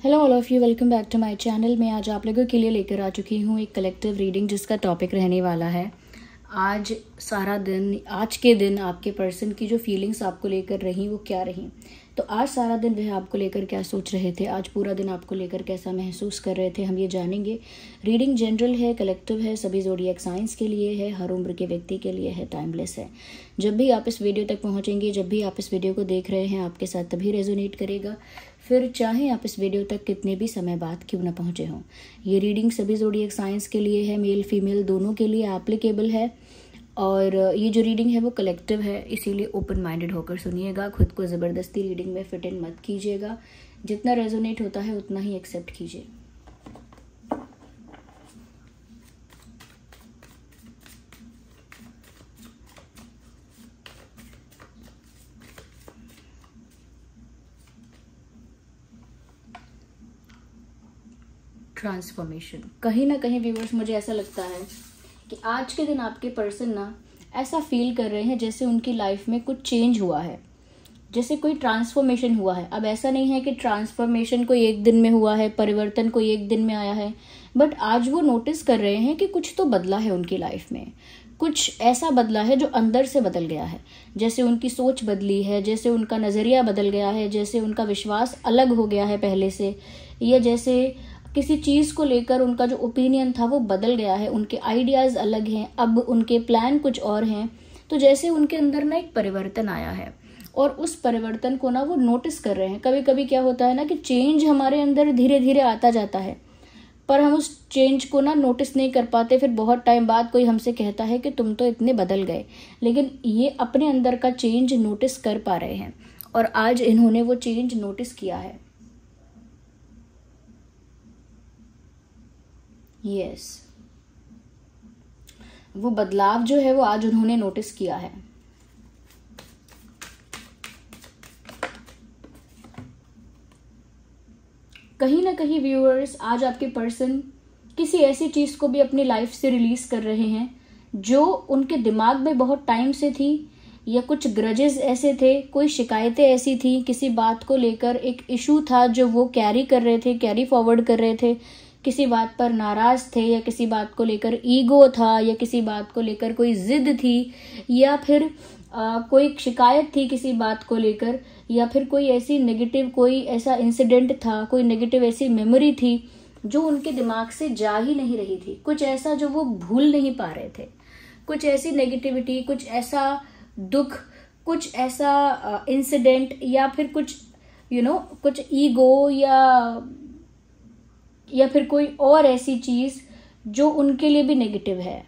Hello all of you, welcome back to my channel. मैं आज आप लोगों के लिए लेकर आ चुकी हूँ एक कलेक्टिव रीडिंग जिसका टॉपिक रहने वाला है आज सारा दिन, आज के दिन आपके पर्सन की जो फीलिंग्स आपको लेकर रही वो क्या रही। तो आज सारा दिन वह आपको लेकर क्या सोच रहे थे, आज पूरा दिन आपको लेकर कैसा महसूस कर रहे थे, हम ये जानेंगे। रीडिंग जनरल है, कलेक्टिव है, सभी ज़ोडिएक साइंस के लिए है, हर उम्र के व्यक्ति के लिए है, टाइमलेस है। जब भी आप इस वीडियो तक पहुँचेंगे, जब भी आप इस वीडियो को देख रहे हैं, आपके साथ तभी रेजोनेट करेगा, फिर चाहे आप इस वीडियो तक कितने भी समय बाद क्यों ना पहुँचे हों। ये रीडिंग सभी ज़ोडिएक साइंस के लिए है, मेल फीमेल दोनों के लिए एप्लीकेबल है। और ये जो रीडिंग है वो कलेक्टिव है, इसीलिए ओपन माइंडेड होकर सुनिएगा। खुद को ज़बरदस्ती रीडिंग में फिट इन मत कीजिएगा, जितना रेजोनेट होता है उतना ही एक्सेप्ट कीजिए। ट्रांसफॉर्मेशन, कहीं ना कहीं व्यूअर्स मुझे ऐसा लगता है कि आज के दिन आपके पर्सन ना ऐसा फील कर रहे हैं जैसे उनकी लाइफ में कुछ चेंज हुआ है, जैसे कोई ट्रांसफॉर्मेशन हुआ है। अब ऐसा नहीं है कि ट्रांसफॉर्मेशन कोई एक दिन में हुआ है, परिवर्तन कोई एक दिन में आया है, बट आज वो नोटिस कर रहे हैं कि कुछ तो बदला है उनकी लाइफ में। कुछ ऐसा बदला है जो अंदर से बदल गया है, जैसे उनकी सोच बदली है, जैसे उनका नज़रिया बदल गया है, जैसे उनका विश्वास अलग हो गया है पहले से, या जैसे किसी चीज़ को लेकर उनका जो ओपिनियन था वो बदल गया है, उनके आइडियाज़ अलग हैं, अब उनके प्लान कुछ और हैं। तो जैसे उनके अंदर ना एक परिवर्तन आया है और उस परिवर्तन को ना वो नोटिस कर रहे हैं। कभी कभी क्या होता है ना कि चेंज हमारे अंदर धीरे धीरे आता जाता है, पर हम उस चेंज को ना नोटिस नहीं कर पाते। फिर बहुत टाइम बाद कोई हमसे कहता है कि तुम तो इतने बदल गए, लेकिन ये अपने अंदर का चेंज नोटिस कर पा रहे हैं और आज इन्होंने वो चेंज नोटिस किया है। यस, वो बदलाव जो है वो आज उन्होंने नोटिस किया है। कहीं ना कहीं व्यूअर्स आज आपके पर्सन किसी ऐसी चीज को भी अपनी लाइफ से रिलीज कर रहे हैं जो उनके दिमाग में बहुत टाइम से थी, या कुछ ग्रजेस ऐसे थे, कोई शिकायतें ऐसी थी, किसी बात को लेकर एक इशू था जो वो कैरी कर रहे थे, कैरी फॉरवर्ड कर रहे थे, किसी बात पर नाराज थे, या किसी बात को लेकर ईगो था, या किसी बात को लेकर कोई जिद थी, या फिर कोई शिकायत थी किसी बात को लेकर, या फिर कोई ऐसी नेगेटिव कोई ऐसा इंसिडेंट था, कोई नेगेटिव ऐसी मेमोरी थी जो उनके दिमाग से जा ही नहीं रही थी, कुछ ऐसा जो वो भूल नहीं पा रहे थे, कुछ ऐसी नेगेटिविटी, कुछ ऐसा दुख, कुछ ऐसा इंसिडेंट, या फिर कुछ कुछ ईगो या फिर कोई और ऐसी चीज जो उनके लिए भी नेगेटिव है।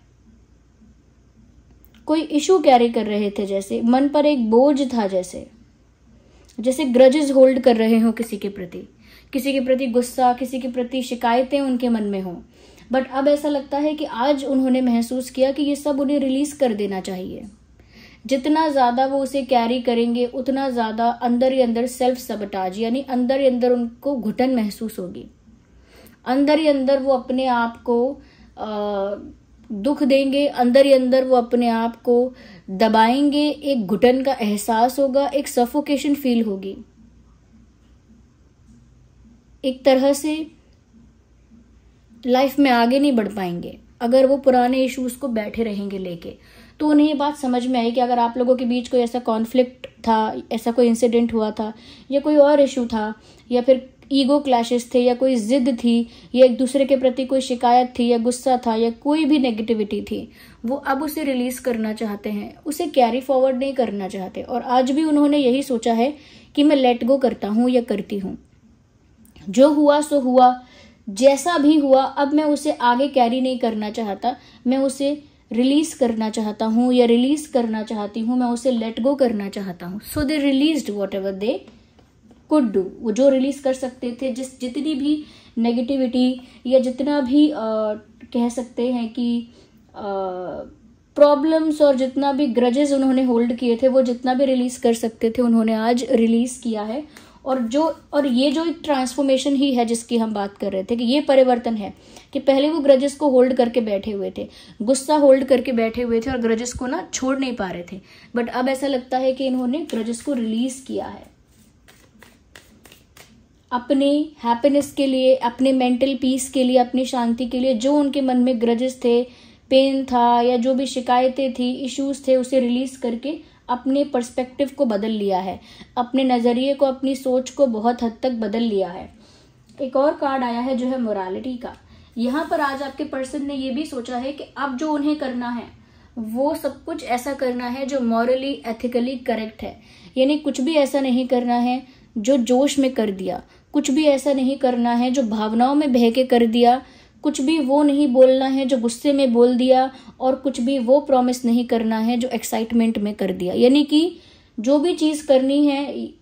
कोई इशू कैरी कर रहे थे, जैसे मन पर एक बोझ था, जैसे ग्रजेस होल्ड कर रहे हो किसी के प्रति गुस्सा, किसी के प्रति शिकायतें उनके मन में हो। बट अब ऐसा लगता है कि आज उन्होंने महसूस किया कि ये सब उन्हें रिलीज कर देना चाहिए। जितना ज्यादा वो उसे कैरी करेंगे उतना ज्यादा अंदर ही अंदर सेल्फ सबटाज, यानी अंदर ही अंदर उनको घुटन महसूस होगी, अंदर ही अंदर वो अपने आप को दुख देंगे, अंदर ही अंदर वो अपने आप को दबाएंगे, एक घुटन का एहसास होगा, एक सफोकेशन फील होगी, एक तरह से लाइफ में आगे नहीं बढ़ पाएंगे अगर वो पुराने इश्यूज को बैठे रहेंगे लेके। तो उन्हें ये बात समझ में आई कि अगर आप लोगों के बीच कोई ऐसा कॉन्फ्लिक्ट था, ऐसा कोई इंसिडेंट हुआ था, या कोई और इशू था, या फिर ईगो क्लैशेस थे, या कोई जिद थी, या एक दूसरे के प्रति कोई शिकायत थी, या गुस्सा था, या कोई भी नेगेटिविटी थी, वो अब उसे रिलीज करना चाहते हैं, उसे कैरी फॉरवर्ड नहीं करना चाहते। और आज भी उन्होंने यही सोचा है कि मैं लेट गो करता हूं या करती हूं, जो हुआ सो हुआ, जैसा भी हुआ, अब मैं उसे आगे कैरी नहीं करना चाहता, मैं उसे रिलीज करना चाहता हूं या रिलीज करना चाहती हूं, मैं उसे लेट गो करना चाहता हूं। So they released whatever they could do, वो जो रिलीज कर सकते थे, जितनी भी नेगेटिविटी या जितना भी कह सकते हैं कि प्रॉब्लम्स और जितना भी ग्रजेस उन्होंने होल्ड किए थे, वो जितना भी रिलीज कर सकते थे उन्होंने आज रिलीज किया है। और ये जो एक ट्रांसफॉर्मेशन ही है जिसकी हम बात कर रहे थे, कि ये परिवर्तन है कि पहले वो ग्रजेस को होल्ड करके बैठे हुए थे, गुस्सा होल्ड करके बैठे हुए थे और ग्रजेस को ना छोड़ नहीं पा रहे थे, बट अब ऐसा लगता है कि इन्होंने ग्रजेस को रिलीज किया है। अपनी हैप्पीनेस के लिए, अपने मेंटल पीस के लिए, अपनी शांति के लिए जो उनके मन में ग्रजेस थे, पेन था या जो भी शिकायतें थी, इश्यूज थे, उसे रिलीज करके अपने पर्सपेक्टिव को बदल लिया है, अपने नज़रिए को, अपनी सोच को बहुत हद तक बदल लिया है। एक और कार्ड आया है जो है मोरालिटी का। यहाँ पर आज आपके पर्सन ने ये भी सोचा है कि अब जो उन्हें करना है वो सब कुछ ऐसा करना है जो मॉरली एथिकली करेक्ट है। यानी कुछ भी ऐसा नहीं करना है जो जोश में कर दिया, कुछ भी ऐसा नहीं करना है जो भावनाओं में बह के कर दिया, कुछ भी वो नहीं बोलना है जो गुस्से में बोल दिया, और कुछ भी वो प्रॉमिस नहीं करना है जो एक्साइटमेंट में कर दिया। यानी कि जो भी चीज करनी है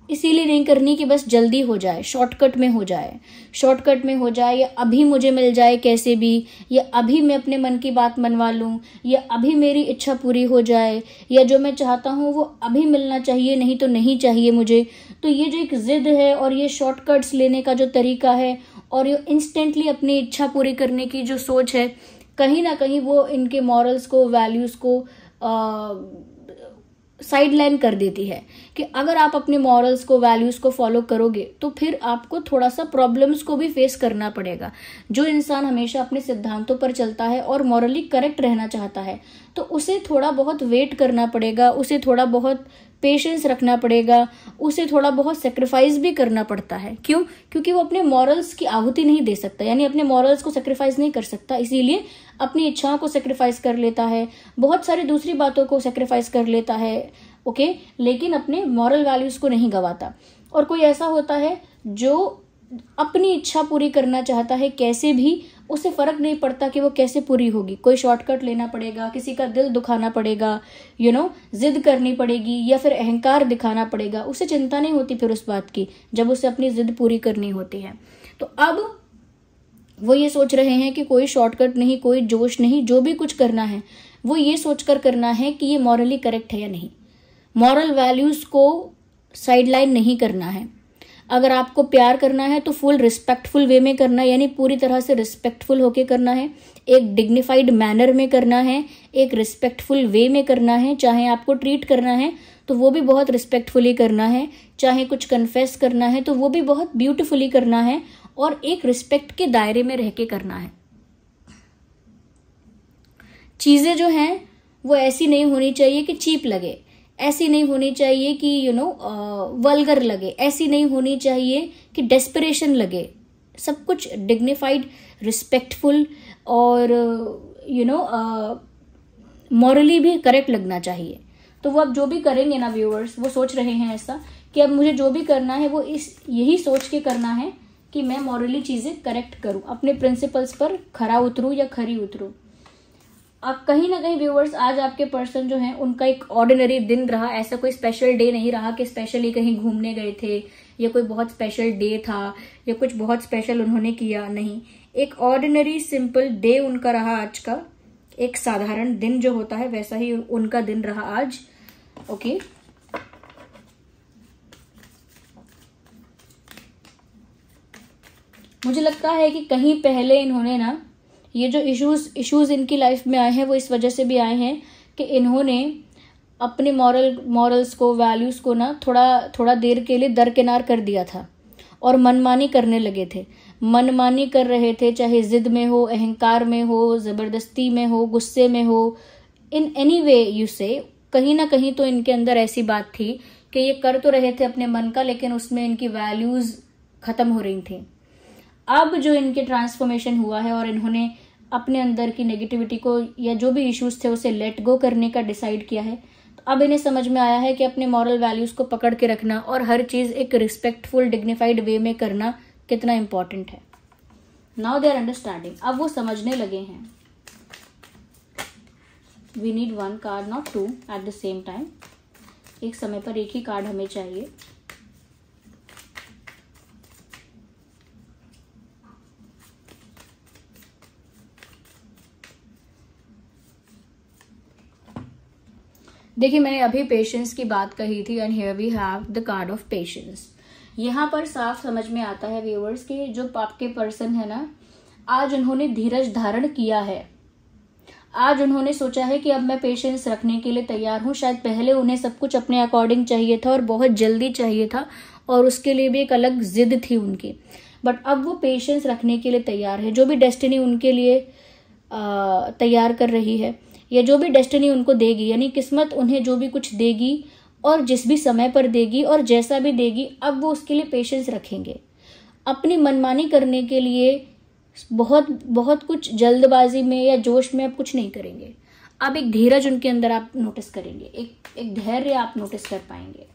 इसीलिए नहीं करनी कि बस जल्दी हो जाए, शॉर्टकट में हो जाए, शॉर्टकट में हो जाए, या अभी मुझे मिल जाए कैसे भी, या अभी मैं अपने मन की बात मनवा लूं, या अभी मेरी इच्छा पूरी हो जाए, या जो मैं चाहता हूं वो अभी मिलना चाहिए, नहीं तो नहीं चाहिए मुझे। तो ये जो एक जिद है और ये शॉर्टकट्स लेने का जो तरीका है और ये इंस्टेंटली अपनी इच्छा पूरी करने की जो सोच है, कहीं ना कहीं वो इनके मॉरल्स को, वैल्यूज को साइडलाइन कर देती है। कि अगर आप अपने मॉरल्स को, वैल्यूज को फॉलो करोगे तो फिर आपको थोड़ा सा प्रॉब्लम्स को भी फेस करना पड़ेगा। जो इंसान हमेशा अपने सिद्धांतों पर चलता है और मॉरली करेक्ट रहना चाहता है तो उसे थोड़ा बहुत वेट करना पड़ेगा, उसे थोड़ा बहुत पेशेंस रखना पड़ेगा, उसे थोड़ा बहुत सेक्रीफाइस भी करना पड़ता है। क्यों? क्योंकि वो अपने मॉरल्स की आहुति नहीं दे सकता, यानी अपने मॉरल्स को सेक्रीफाइस नहीं कर सकता, इसीलिए अपनी इच्छाओं को सेक्रीफाइस कर लेता है, बहुत सारी दूसरी बातों को सेक्रीफाइस कर लेता है, ओके, लेकिन अपने मॉरल वैल्यूज को नहीं गवाता। और कोई ऐसा होता है जो अपनी इच्छा पूरी करना चाहता है कैसे भी, उसे फर्क नहीं पड़ता कि वो कैसे पूरी होगी। कोई शॉर्टकट लेना पड़ेगा, किसी का दिल दुखाना पड़ेगा, जिद करनी पड़ेगी, या फिर अहंकार दिखाना पड़ेगा, उसे चिंता नहीं होती फिर उस बात की जब उसे अपनी जिद पूरी करनी होती है। तो अब वो ये सोच रहे हैं कि कोई शॉर्टकट नहीं, कोई जोश नहीं, जो भी कुछ करना है वो ये सोचकर करना है कि ये मॉरली करेक्ट है या नहीं। मॉरल वैल्यूज को साइडलाइन नहीं करना है। अगर आपको प्यार करना है तो फुल रिस्पेक्टफुल वे में करना है, यानी पूरी तरह से रिस्पेक्टफुल होके करना है, एक डिग्निफाइड मैनर में करना है, एक रिस्पेक्टफुल वे में करना है। चाहे आपको ट्रीट करना है तो वो भी बहुत रिस्पेक्टफुली करना है, चाहे कुछ कन्फेस करना है तो वो भी बहुत ब्यूटीफुली करना है, और एक रिस्पेक्ट के दायरे में रह के करना है। चीजें जो हैं वो ऐसी नहीं होनी चाहिए कि चीप लगे, ऐसी नहीं होनी चाहिए कि वल्गर लगे, ऐसी नहीं होनी चाहिए कि डेस्परेशन लगे। सब कुछ डिग्निफाइड, रिस्पेक्टफुल और मॉरली भी करेक्ट लगना चाहिए। तो वो अब जो भी करेंगे ना व्यूअर्स, वो सोच रहे हैं ऐसा कि अब मुझे जो भी करना है वो यही सोच के करना है कि मैं मॉरली चीजें करेक्ट करूं, अपने प्रिंसिपल्स पर खरा उतरूं या खरी उतरूं। अब कहीं ना कहीं व्यूअर्स आज आपके पर्सन जो हैं उनका एक ऑर्डिनरी दिन रहा, ऐसा कोई स्पेशल डे नहीं रहा कि स्पेशली कहीं घूमने गए थे या कोई बहुत स्पेशल डे था या कुछ बहुत स्पेशल उन्होंने किया, नहीं। एक ऑर्डिनरी सिंपल डे उनका रहा आज का, एक साधारण दिन जो होता है वैसा ही उनका दिन रहा आज, ओके। मुझे लगता है कि कहीं पहले इन्होंने ना ये जो इश्यूज इनकी लाइफ में आए हैं वो इस वजह से भी आए हैं कि इन्होंने अपने मॉरल्स को, वैल्यूज को ना थोड़ा देर के लिए दरकिनार कर दिया था और मनमानी करने लगे थे। मनमानी कर रहे थे, चाहे जिद में हो, अहंकार में हो, जबरदस्ती में हो, गुस्से में हो, इन एनी वे यू से, कहीं ना कहीं तो इनके अंदर ऐसी बात थी कि ये कर तो रहे थे अपने मन का, लेकिन उसमें इनकी वैल्यूज खत्म हो रही थी। अब जो इनके ट्रांसफॉर्मेशन हुआ है और इन्होंने अपने अंदर की नेगेटिविटी को या जो भी इश्यूज थे उसे लेट गो करने का डिसाइड किया है, तो अब इन्हें समझ में आया है कि अपने मॉरल वैल्यूज को पकड़ के रखना और हर चीज एक रिस्पेक्टफुल, डिग्निफाइड वे में करना कितना इंपॉर्टेंट है। नाउ दे आर अंडरस्टैंडिंग, अब वो समझने लगे हैं। We need one card, not two at the same time. एक समय पर एक ही कार्ड हमें चाहिए। देखिए, मैंने अभी पेशेंस की बात कही थी and here we have the card of patience. यहाँ पर साफ समझ में आता है व्यूअर्स कि जो आपके पर्सन है ना, आज उन्होंने धीरज धारण किया है। आज उन्होंने सोचा है कि अब मैं पेशेंस रखने के लिए तैयार हूँ। शायद पहले उन्हें सब कुछ अपने अकॉर्डिंग चाहिए था और बहुत जल्दी चाहिए था, और उसके लिए भी एक अलग जिद थी उनकी, बट अब वो पेशेंस रखने के लिए तैयार है। जो भी डेस्टिनी उनके लिए तैयार कर रही है, या जो भी डेस्टिनी उनको देगी, यानी किस्मत उन्हें जो भी कुछ देगी और जिस भी समय पर देगी और जैसा भी देगी, अब वो उसके लिए पेशेंस रखेंगे। अपनी मनमानी करने के लिए बहुत बहुत कुछ जल्दबाजी में या जोश में अब कुछ नहीं करेंगे। अब एक धीरज उनके अंदर आप नोटिस करेंगे, एक धैर्य आप नोटिस कर पाएंगे।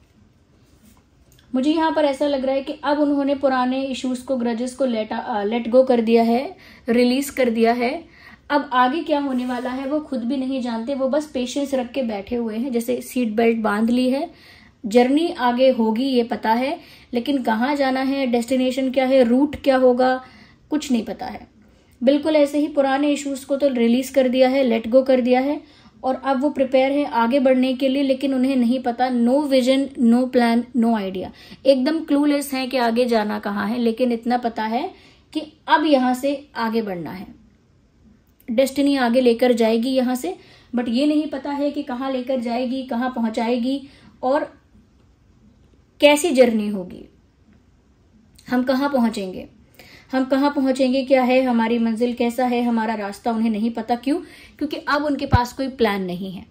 मुझे यहाँ पर ऐसा लग रहा है कि अब उन्होंने पुराने इश्यूज को, ग्रजेस को लेट गो कर दिया है, रिलीज कर दिया है। अब आगे क्या होने वाला है वो खुद भी नहीं जानते, वो बस पेशेंस रख के बैठे हुए हैं, जैसे सीट बेल्ट बांध ली है। जर्नी आगे होगी ये पता है, लेकिन कहाँ जाना है, डेस्टिनेशन क्या है, रूट क्या होगा, कुछ नहीं पता है। बिल्कुल ऐसे ही पुराने इश्यूज को तो रिलीज कर दिया है, लेट गो कर दिया है, और अब वो प्रिपेयर है आगे बढ़ने के लिए, लेकिन उन्हें नहीं पता, no vision, no plan, no idea, एकदम क्लूलेस है कि आगे जाना कहाँ है। लेकिन इतना पता है कि अब यहां से आगे बढ़ना है, डेस्टिनी आगे लेकर जाएगी यहां से, बट ये नहीं पता है कि कहाँ लेकर जाएगी, कहाँ पहुंचाएगी और कैसी जर्नी होगी, हम कहाँ पहुंचेंगे, क्या है हमारी मंजिल, कैसा है हमारा रास्ता, उन्हें नहीं पता। क्यों? क्योंकि अब उनके पास कोई प्लान नहीं है।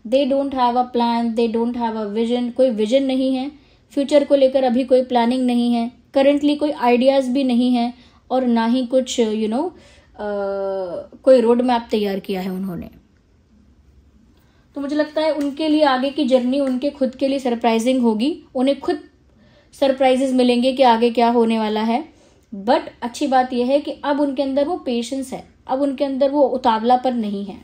They don't have a plan, they don't have a vision, कोई विजन नहीं है, फ्यूचर को लेकर अभी कोई प्लानिंग नहीं है, करंटली कोई आइडियाज भी नहीं है, और ना ही कुछ कोई रोड मैप तैयार किया है उन्होंने। तो मुझे लगता है उनके लिए आगे की जर्नी उनके खुद के लिए सरप्राइजिंग होगी, उन्हें खुद सरप्राइजेस मिलेंगे कि आगे क्या होने वाला है। बट अच्छी बात यह है कि अब उनके अंदर वो पेशेंस है, अब उनके अंदर वो उतावलापन नहीं है।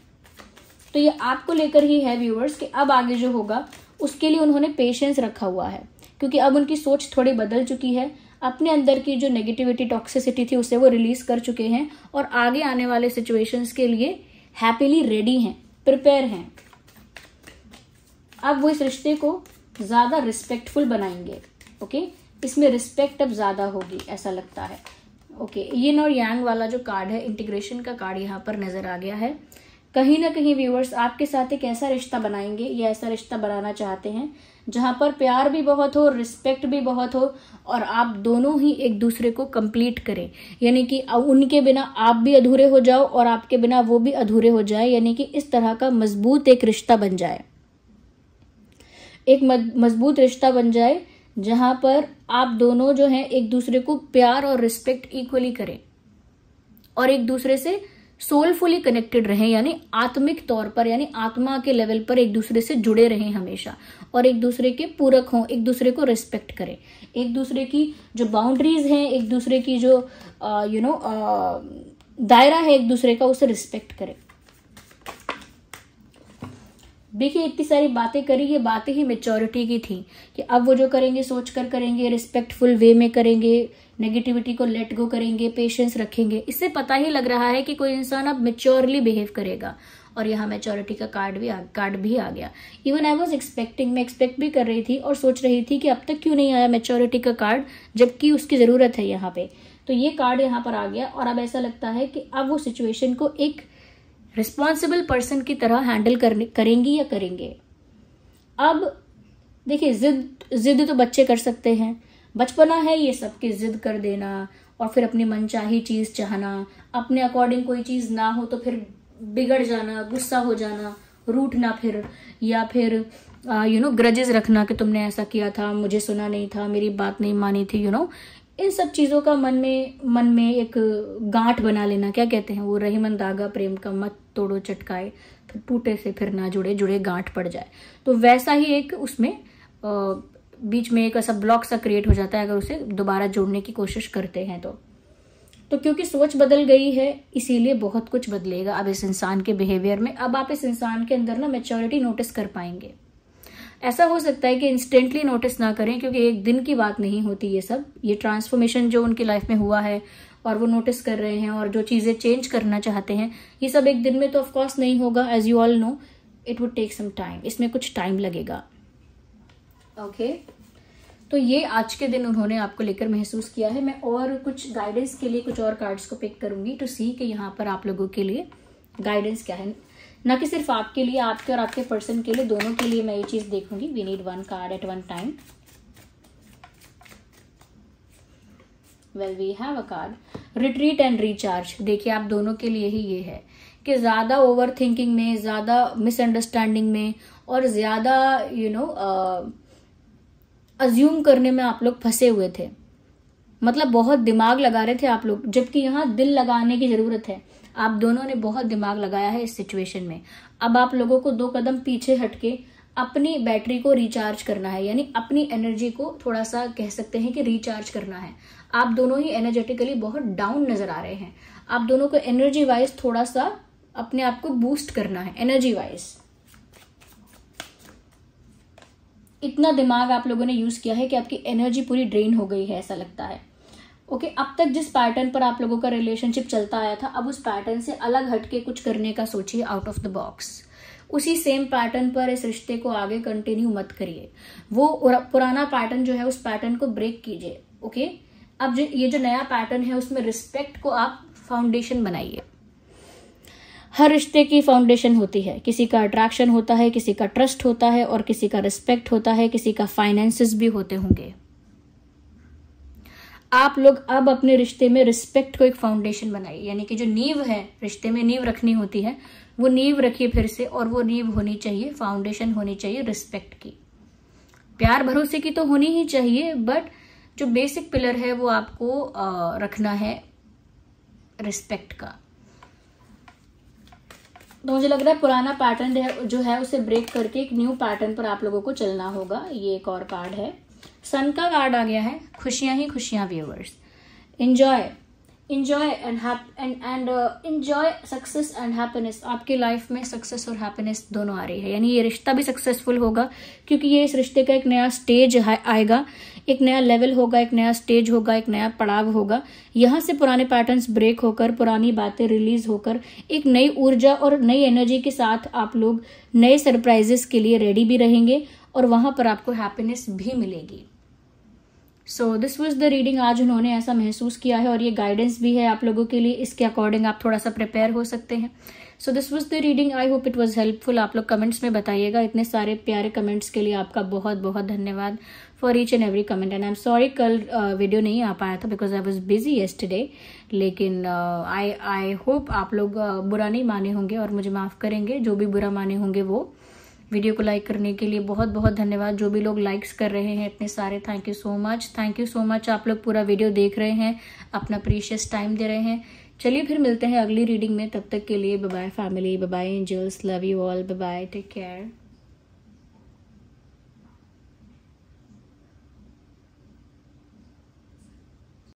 तो ये आपको लेकर ही है व्यूअर्स कि अब आगे जो होगा उसके लिए उन्होंने पेशेंस रखा हुआ है, क्योंकि अब उनकी सोच थोड़ी बदल चुकी है, अपने अंदर की जो नेगेटिविटी, टॉक्सिसिटी थी उसे वो रिलीज कर चुके हैं, और आगे आने वाले सिचुएशंस के लिए हैप्पीली रेडी हैं, प्रिपेयर हैं। अब वो इस रिश्ते को ज्यादा रिस्पेक्टफुल बनाएंगे। ओके, इसमें रिस्पेक्ट अब ज्यादा होगी ऐसा लगता है। ओके, यिन और यांग वाला जो कार्ड है, इंटीग्रेशन का कार्ड यहाँ पर नजर आ गया है। कहीं ना कहीं व्यूअर्स आपके साथ एक ऐसा रिश्ता बनाएंगे या ऐसा रिश्ता बनाना चाहते हैं जहां पर प्यार भी बहुत हो, रिस्पेक्ट भी बहुत हो, और आप दोनों ही एक दूसरे को कंप्लीट करें, यानी कि उनके बिना आप भी अधूरे हो जाओ और आपके बिना वो भी अधूरे हो जाए, यानी कि इस तरह का मजबूत एक रिश्ता बन जाए, एक मजबूत रिश्ता बन जाए जहां पर आप दोनों जो हैं एक दूसरे को प्यार और रिस्पेक्ट इक्वली करें और एक दूसरे से सोलफुली कनेक्टेड रहें, यानी आत्मिक तौर पर, यानी आत्मा के लेवल पर एक दूसरे से जुड़े रहें हमेशा, और एक दूसरे के पूरक हों, एक दूसरे को रिस्पेक्ट करें, एक दूसरे की जो बाउंड्रीज हैं, एक दूसरे की जो दायरा है एक दूसरे का, उसे रिस्पेक्ट करें। देखिए इतनी सारी बातें करी, ये बातें ही मेच्योरिटी की थी कि अब वो जो करेंगे सोच कर करेंगे, रिस्पेक्टफुल वे में करेंगे, नेगेटिविटी को लेट गो करेंगे, पेशेंस रखेंगे। इससे पता ही लग रहा है कि कोई इंसान अब मेच्योरली बिहेव करेगा, और यहाँ मेच्योरिटी का कार्ड भी आ गया। इवन आई वॉज एक्सपेक्टिंग, मैं एक्सपेक्ट भी कर रही थी और सोच रही थी कि अब तक क्यों नहीं आया मेच्योरिटी का कार्ड, जबकि उसकी जरूरत है यहाँ पे। तो ये कार्ड यहाँ पर आ गया, और अब ऐसा लगता है कि अब वो सिचुएशन को एक रिस्पॉन्सिबल पर्सन की तरह हैंडल करेंगी या करेंगे। अब देखिए जिद तो बच्चे कर सकते हैं, बचपना है ये सबकी जिद कर देना और फिर अपनी मनचाही चीज चाहना, अपने अकॉर्डिंग कोई चीज ना हो तो फिर बिगड़ जाना, गुस्सा हो जाना, रूठना, फिर या फिर ग्रजेस रखना कि तुमने ऐसा किया था, मुझे सुना नहीं था, मेरी बात नहीं मानी थी, इन सब चीजों का मन में एक गांठ बना लेना, क्या कहते हैं वो, रहीमन धागा प्रेम का मत तोड़ो चटकाए, फिर टूटे से फिर ना जुड़े गांठ पड़ जाए। तो वैसा ही एक उसमें बीच में एक ऐसा ब्लॉक सा क्रिएट हो जाता है अगर उसे दोबारा जोड़ने की कोशिश करते हैं तो क्योंकि सोच बदल गई है इसीलिए बहुत कुछ बदलेगा अब इस इंसान के बिहेवियर में। अब आप इस इंसान के अंदर ना मैच्योरिटी नोटिस कर पाएंगे। ऐसा हो सकता है कि इंस्टेंटली नोटिस ना करें, क्योंकि एक दिन की बात नहीं होती ये ट्रांसफॉर्मेशन जो उनकी लाइफ में हुआ है और वो नोटिस कर रहे हैं और जो चीजें चेंज करना चाहते हैं, ये सब एक दिन में तो ऑफकोर्स नहीं होगा। As you all know it would take some time, इसमें कुछ टाइम लगेगा। ओके, तो ये आज के दिन उन्होंने आपको लेकर महसूस किया है। मैं और कुछ गाइडेंस के लिए कुछ और कार्ड्स को पिक करूंगी टू सी कि यहाँ पर आप लोगों के लिए गाइडेंस क्या है, ना कि सिर्फ आपके लिए, आपके और आपके पर्सन के लिए, दोनों के लिए मैं ये चीज देखूंगी। We need one card at one time. Well we have a card retreat and recharge. देखिए आप दोनों के लिए ही ये है कि ज्यादा ओवर थिंकिंग में, ज्यादा मिसअंडरस्टैंडिंग में और ज्यादा अज्यूम करने में आप लोग फंसे हुए थे। मतलब बहुत दिमाग लगा रहे थे आप लोग, जबकि यहाँ दिल लगाने की जरूरत है। आप दोनों ने बहुत दिमाग लगाया है इस सिचुएशन में। अब आप लोगों को 2 कदम पीछे हटके अपनी बैटरी को रिचार्ज करना है, यानी अपनी एनर्जी को थोड़ा सा कह सकते हैं कि रिचार्ज करना है। आप दोनों ही एनर्जेटिकली बहुत डाउन नजर आ रहे हैं। आप दोनों को एनर्जी वाइज थोड़ा सा अपने आप को बूस्ट करना है। एनर्जी वाइज इतना दिमाग आप लोगों ने यूज किया है कि आपकी एनर्जी पूरी ड्रेन हो गई है, ऐसा लगता है। ओके, अब तक जिस पैटर्न पर आप लोगों का रिलेशनशिप चलता आया था, अब उस पैटर्न से अलग हटके कुछ करने का सोचिए, आउट ऑफ द बॉक्स। उसी सेम पैटर्न पर इस रिश्ते को आगे कंटिन्यू मत करिए। वो पुराना पैटर्न जो है उस पैटर्न को ब्रेक कीजिए। ओके, अब ये जो नया पैटर्न है उसमें रिस्पेक्ट को आप फाउंडेशन बनाइए। हर रिश्ते की फाउंडेशन होती है, किसी का अट्रैक्शन होता है, किसी का ट्रस्ट होता है और किसी का रिस्पेक्ट होता है, किसी का फाइनेंसेस भी होते होंगे। आप लोग अब अपने रिश्ते में रिस्पेक्ट को एक फाउंडेशन बनाइए, यानी कि जो नींव है, रिश्ते में नींव रखनी होती है, वो नींव रखिए फिर से। और वो नींव होनी चाहिए, फाउंडेशन होनी चाहिए रिस्पेक्ट की। प्यार भरोसे की तो होनी ही चाहिए, बट जो बेसिक पिलर है वो आपको रखना है रिस्पेक्ट का। तो मुझे लग रहा है पुराना पैटर्न जो है उसे ब्रेक करके एक न्यू पैटर्न पर आप लोगों को चलना होगा। ये एक और कार्ड है, सन का कार्ड आ गया है। खुशियां ही खुशियां viewers, enjoy and enjoy success and happiness. आपकी लाइफ में सक्सेस और हैप्पीनेस दोनों आ रही है, यानी ये रिश्ता भी सक्सेसफुल होगा, क्योंकि ये इस रिश्ते का एक नया स्टेज आएगा, एक नया लेवल होगा, एक नया स्टेज होगा, एक नया पड़ाव होगा। यहाँ से पुराने पैटर्न्स ब्रेक होकर, पुरानी बातें रिलीज होकर, एक नई ऊर्जा और नई एनर्जी के साथ आप लोग नए सरप्राइजेस के लिए रेडी भी रहेंगे और वहां पर आपको हैप्पीनेस भी मिलेगी। So this was the reading. आज उन्होंने ऐसा महसूस किया है और ये गाइडेंस भी है आप लोगों के लिए। इसके अकॉर्डिंग आप थोड़ा सा प्रिपेयर हो सकते हैं। So this was the reading. I hope it was helpful. आप लोग कमेंट्स में बताइएगा। इतने सारे प्यारे कमेंट्स के लिए आपका बहुत बहुत धन्यवाद for each and every comment. And I am sorry कल वीडियो नहीं आ पाया था because I was busy yesterday, लेकिन आई होप आप लोग बुरा नहीं माने होंगे और मुझे माफ करेंगे। जो भी बुरा माने होंगे वो वीडियो को लाइक करने के लिए बहुत बहुत धन्यवाद। जो भी लोग लाइक्स कर रहे हैं इतने सारे, thank you so much. Thank you so much. आप लोग पूरा वीडियो देख रहे हैं, अपना प्रीशियस टाइम दे रहे हैं। चलिए फिर मिलते हैं अगली रीडिंग में। तब तक के लिए bye bye family, bye bye angels, love you all, bye bye, take care.